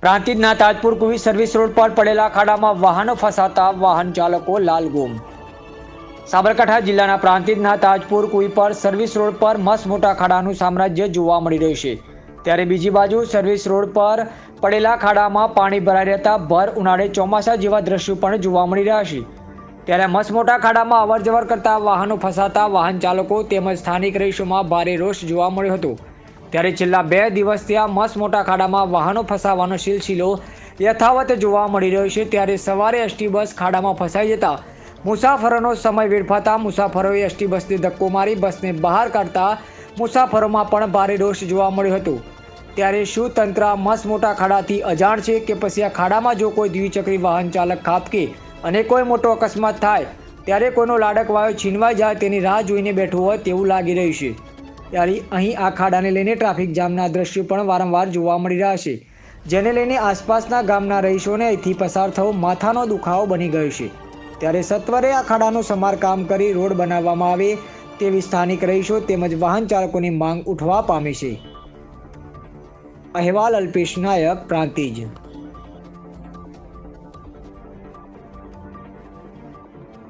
પ્રાંતિજના Tajpur કુવી service road પર પડેલા ખાડામાં વાહનો ફસાતા વાહન ચાલકો લાલગુમ। સાબરકાંઠા જિલ્લાના પ્રાંતિજના તાજપુર કુવી પર સર્વિસ રોડ પર મસ્ત મોટા ખાડાનું સામ્રાજ્ય જોવા મળી રહ્યું છે। ત્યારે બીજી બાજુ સર્વિસ રોડ પર પડેલા ખાડામાં પાણી ભરાઈ રહેતા ભર ઉનાળે ચોમાસા જેવા દ્રશ્યો પણ જોવા મળી રહ્યા છે। ત્યારે મસ્ત મોટા ખાડામાં અવરજવર કરતા વાહનો ફસાતા વાહન ચાલકો તેમજ સ્થાનિક રહીશોમાં ભારે રોષ જોવા મળ્યો હતો। ત્યારે છેલ્લા 2 દિવસથી આ મસ્ત મોટા ખાડામાં વાહનો ફસાવાનો સિલસિલો યથાવત જોવા મળી રહ્યો છે। ત્યારે સવારે એસટી બસ ખાડામાં ફસાઈ જતા મુસાફરોનો સમય વેડફાતા મુસાફરોએ એસટી બસને ધક્કો મારી બસને બહાર કાઢતા મુસાફરોમાં પણ ભારે રોષ જોવા મળ્યો હતો। ત્યારે શું તંત્ર મસ્ત મોટા ખાડાથી અજાણ છે કે પછી આ ખાડામાં જો કોઈ દ્વિચક્રી વાહન ચાલક ખાબકે અને કોઈ મોટો અકસ્માત થાય ત્યારે કોઈનો લાડકવાયો છીનવાઈ જાય તેની રાહ જોઈને બેઠું હોય તેવું લાગી રહ્યું છે। ત્યારે અહીં આ ખાડાને લઈને ટ્રાફિક જામના દ્રશ્યો પણ વારંવાર જોવા મળી રહ્યા છે, જેને લઈને આસપાસના ગામના રહીશોને અહીંથી પસાર થવું માથાનો દુખાવો બની ગયો છે। ત્યારે સત્વરે આ ખાડાનું સમારકામ કરી રોડ બનાવવામાં આવે તેવી સ્થાનિક રહીશો તેમજ વાહન ચાલકોની માંગ ઉઠવા પામી છે। અહેવાલ અલ્પેશ નાયક, પ્રાંતિજ।